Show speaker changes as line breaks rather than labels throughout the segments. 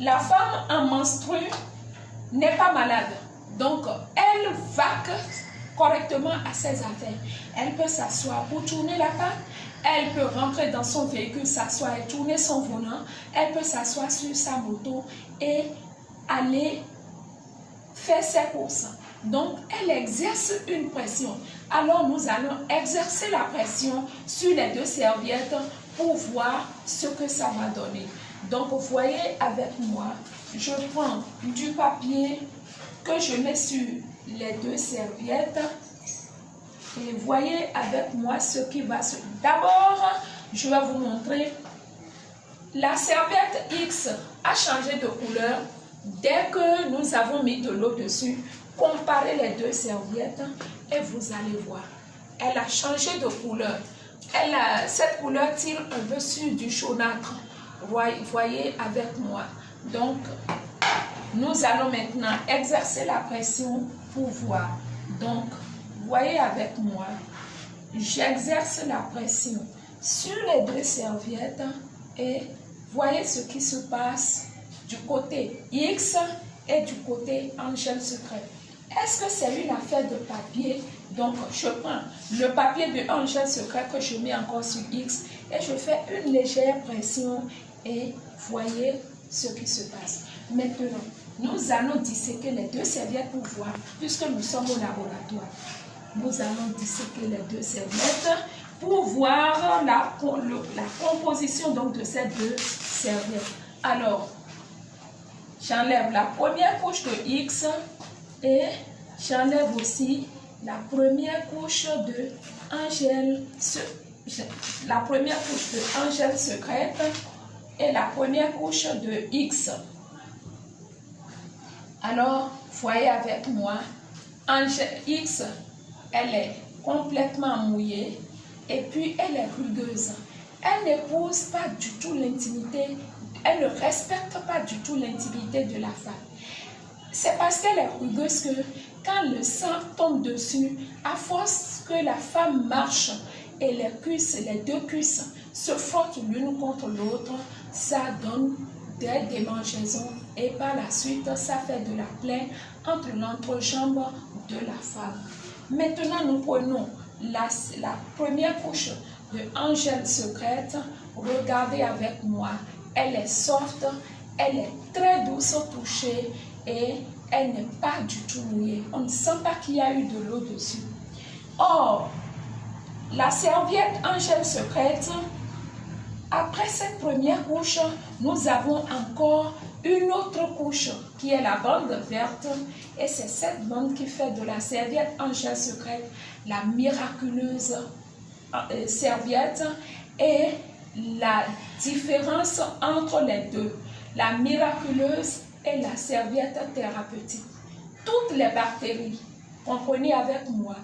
la femme en menstrue n'est pas malade. Donc, elle vaque correctement à ses affaires. Elle peut s'asseoir pour tourner la pâte. Elle peut rentrer dans son véhicule, s'asseoir et tourner son volant. Elle peut s'asseoir sur sa moto et aller faire ses courses. Donc, elle exerce une pression. Alors, nous allons exercer la pression sur les deux serviettes pour voir ce que ça va donner. Donc, vous voyez avec moi, je prends du papier que je mets sur les deux serviettes. Et voyez avec moi ce qui va se... D'abord, je vais vous montrer. La serviette X a changé de couleur dès que nous avons mis de l'eau dessus. Comparez les deux serviettes et vous allez voir. Elle a changé de couleur. Cette couleur tire un peu sur du jaunâtre. Voyez avec moi. Donc, nous allons maintenant exercer la pression pour voir. Donc, voyez avec moi. J'exerce la pression sur les deux serviettes et voyez ce qui se passe du côté X et du côté Angel Secret. Est-ce que c'est une affaire de papier? Donc, je prends le papier de Angel Secret que je mets encore sur X et je fais une légère pression et voyez ce qui se passe. Maintenant, nous allons disséquer les deux serviettes pour voir, puisque nous sommes au laboratoire. Nous allons disséquer les deux serviettes pour voir la composition donc, de ces deux serviettes. Alors, j'enlève la première couche de X et j'enlève aussi la première couche de Angel Secret et la première couche de X. Alors, voyez avec moi, Angel X, elle est complètement mouillée et puis elle est rugueuse. Elle n'épouse pas du tout l'intimité, elle ne respecte pas du tout l'intimité de la femme. C'est parce qu'elle est rugueuse que quand le sang tombe dessus, à force que la femme marche et les deux cuisses se frottent l'une contre l'autre, ça donne des démangeaisons et par la suite, ça fait de la plaie entre l'entrejambe de la femme. Maintenant, nous prenons la première couche de Angel Secret. Regardez avec moi, elle est soft, elle est très douce au toucher et elle n'est pas du tout mouillée. On ne sent pas qu'il y a eu de l'eau dessus. Or, la serviette Angel Secret, après cette première couche, nous avons encore une autre couche qui est la bande verte et c'est cette bande qui fait de la serviette Angel Secret la miraculeuse serviette et la différence entre les deux, la miraculeuse et la serviette thérapeutique. Toutes les bactéries, comprenez avec moi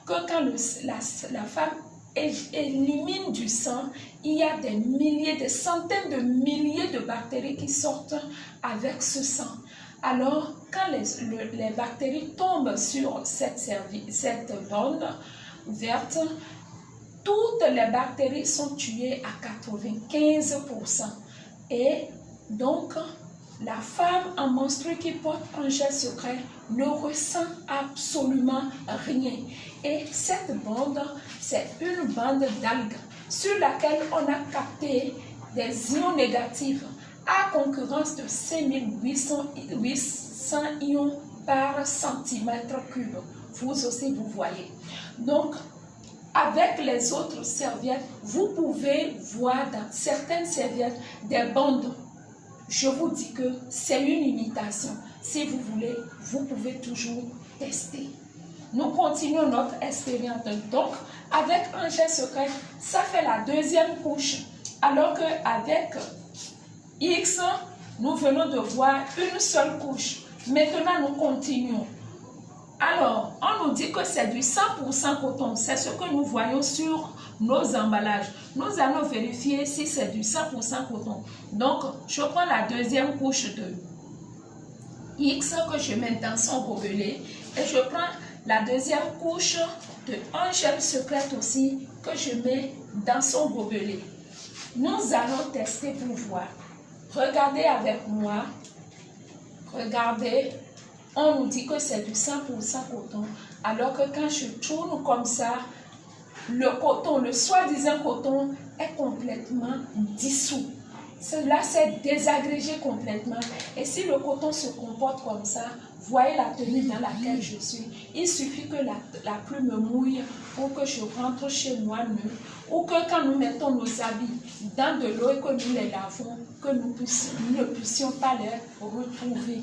que quand la femme élimine du sang, il y a des milliers, des centaines de milliers de bactéries qui sortent avec ce sang. Alors, quand les bactéries tombent sur cette bande verte, toutes les bactéries sont tuées à 95%. Et donc, la femme en menstrue qui porte Angel Secret ne ressent absolument rien. Et cette bande, c'est une bande d'algues sur laquelle on a capté des ions négatifs à concurrence de 5800 ions par centimètre cube. Vous aussi, vous voyez. Donc, avec les autres serviettes, vous pouvez voir dans certaines serviettes des bandes. Je vous dis que c'est une imitation. Si vous voulez, vous pouvez toujours tester. Nous continuons notre expérience. Donc, avec Angel Secret, ça fait la deuxième couche. Alors qu'avec X, nous venons de voir une seule couche. Maintenant, nous continuons. Alors, on nous dit que c'est du 100% coton. C'est ce que nous voyons sur nos emballages. Nous allons vérifier si c'est du 100% coton. Donc, je prends la deuxième couche de X que je mets dans son gobelet. Et je prends la deuxième couche de Angel Secret aussi que je mets dans son gobelet. Nous allons tester pour voir. Regardez avec moi. regardez, on nous dit que c'est du 100% coton, alors que quand je tourne comme ça, le coton, le soi-disant coton est complètement dissous. Cela s'est désagrégé complètement. Et si le coton se comporte comme ça, voyez la tenue dans laquelle je suis. Il suffit que la pluie me mouille pour que je rentre chez moi nu. Ou que quand nous mettons nos habits dans de l'eau et que nous les lavons, que nous ne puissions pas les retrouver.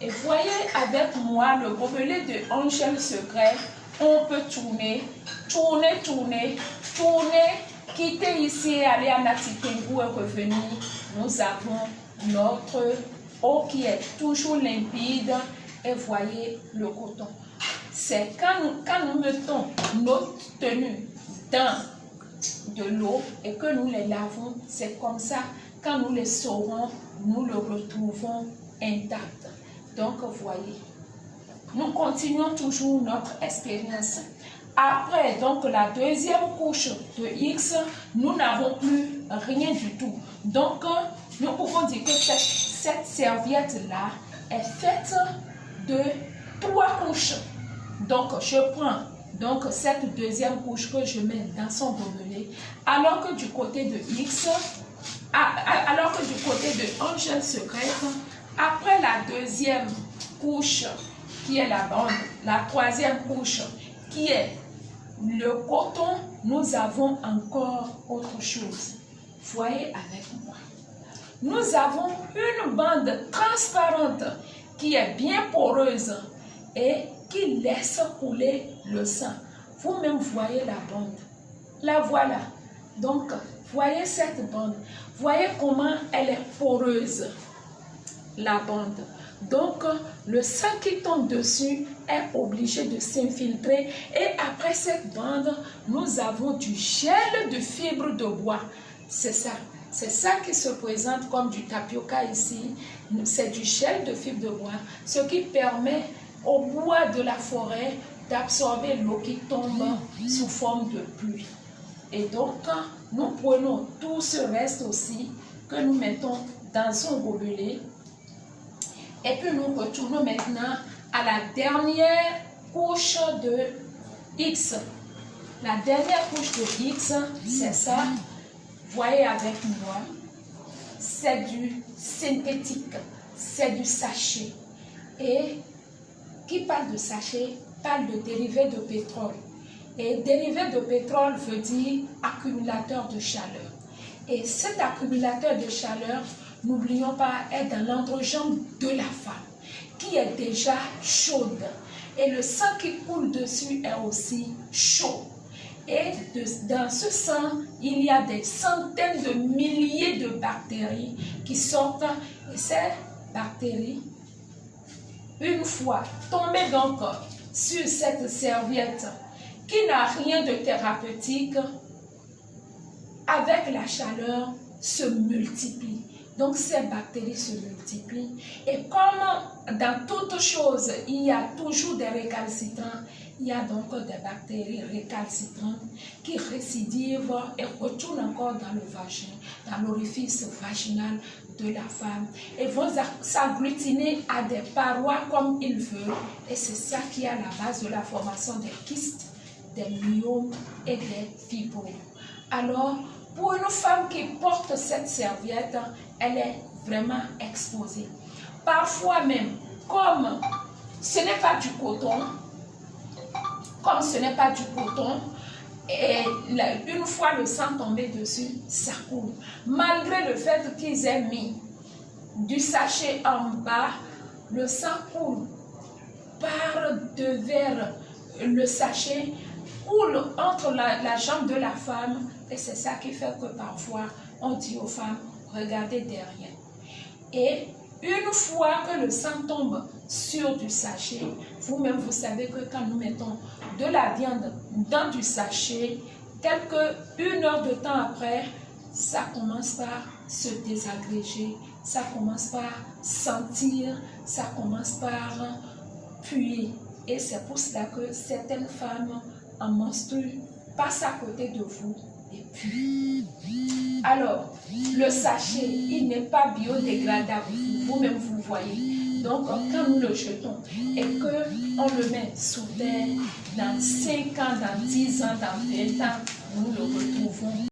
Et voyez avec moi le gobelet de Angel Secret. On peut tourner, quitter ici et aller à Natikengu et revenir. Nous avons notre eau qui est toujours limpide et voyez le coton. C'est quand nous mettons nos tenues dans de l'eau et que nous les lavons, c'est comme ça, quand nous les saurons, nous le retrouvons intact. Donc, voyez, nous continuons toujours notre expérience. Après, donc, la deuxième couche de X, nous n'avons plus rien du tout. Donc, nous pouvons dire que cette serviette-là est faite de 3 couches. Donc, je prends donc cette deuxième couche que je mets dans son gobelet, alors que du côté de X, alors que du côté de Angel Secret, après la deuxième couche qui est la bande, la troisième couche qui est le coton, nous avons encore autre chose. Voyez avec moi. Nous avons une bande transparente qui est bien poreuse et qui laisse couler le sang. Vous-même voyez la bande. La voilà. Donc, voyez cette bande. Voyez comment elle est poreuse, la bande. Donc, le sang qui tombe dessus est obligé de s'infiltrer. Et après cette bande, nous avons du gel de fibres de bois. C'est ça. C'est ça qui se présente comme du tapioca ici. C'est du gel de fibres de bois, ce qui permet au bois de la forêt d'absorber l'eau qui tombe sous forme de pluie. Et donc, nous prenons tout ce reste aussi que nous mettons dans son gobelet. Et puis nous retournons maintenant à la dernière couche de X. La dernière couche de X, c'est ça. Voyez avec moi. C'est du synthétique. C'est du sachet. Et qui parle de sachet, parle de dérivé de pétrole. Et dérivé de pétrole veut dire accumulateur de chaleur. Et cet accumulateur de chaleur, n'oublions pas, est dans l'entrejambe de la femme, qui est déjà chaude. Et le sang qui coule dessus est aussi chaud. Et dans ce sang, il y a des centaines de milliers de bactéries qui sortent. Et ces bactéries, une fois tombées donc sur cette serviette qui n'a rien de thérapeutique, avec la chaleur, se multiplient. Donc ces bactéries se multiplient. Et comme dans toute chose, il y a toujours des récalcitrants, il y a donc des bactéries récalcitrantes qui récidivent et retournent encore dans le vagin, dans l'orifice vaginal de la femme, et vont s'agglutiner à des parois comme ils veulent. Et c'est ça qui est à la base de la formation des kystes, des myomes et des fibromes. Alors, pour une femme qui porte cette serviette, elle est vraiment exposée. Parfois même, comme ce n'est pas du coton, et une fois le sang tombé dessus, ça coule. Malgré le fait qu'ils aient mis du sachet en bas, le sang coule par devers le sachet, coule entre la jambe de la femme, et c'est ça qui fait que parfois on dit aux femmes, regardez derrière. Et une fois que le sang tombe sur du sachet, vous-même vous savez que quand nous mettons de la viande dans du sachet, quelques 1 heure de temps après, ça commence par se désagréger, ça commence par sentir, ça commence par puer. Et c'est pour cela que certaines femmes en menstruent passent à côté de vous et puent. Alors, le sachet, il n'est pas biodégradable. Vous-même, vous voyez. Donc, quand nous le jetons et qu'on le met sous terre, dans 5 ans, dans 10 ans, dans 20 ans, nous le retrouvons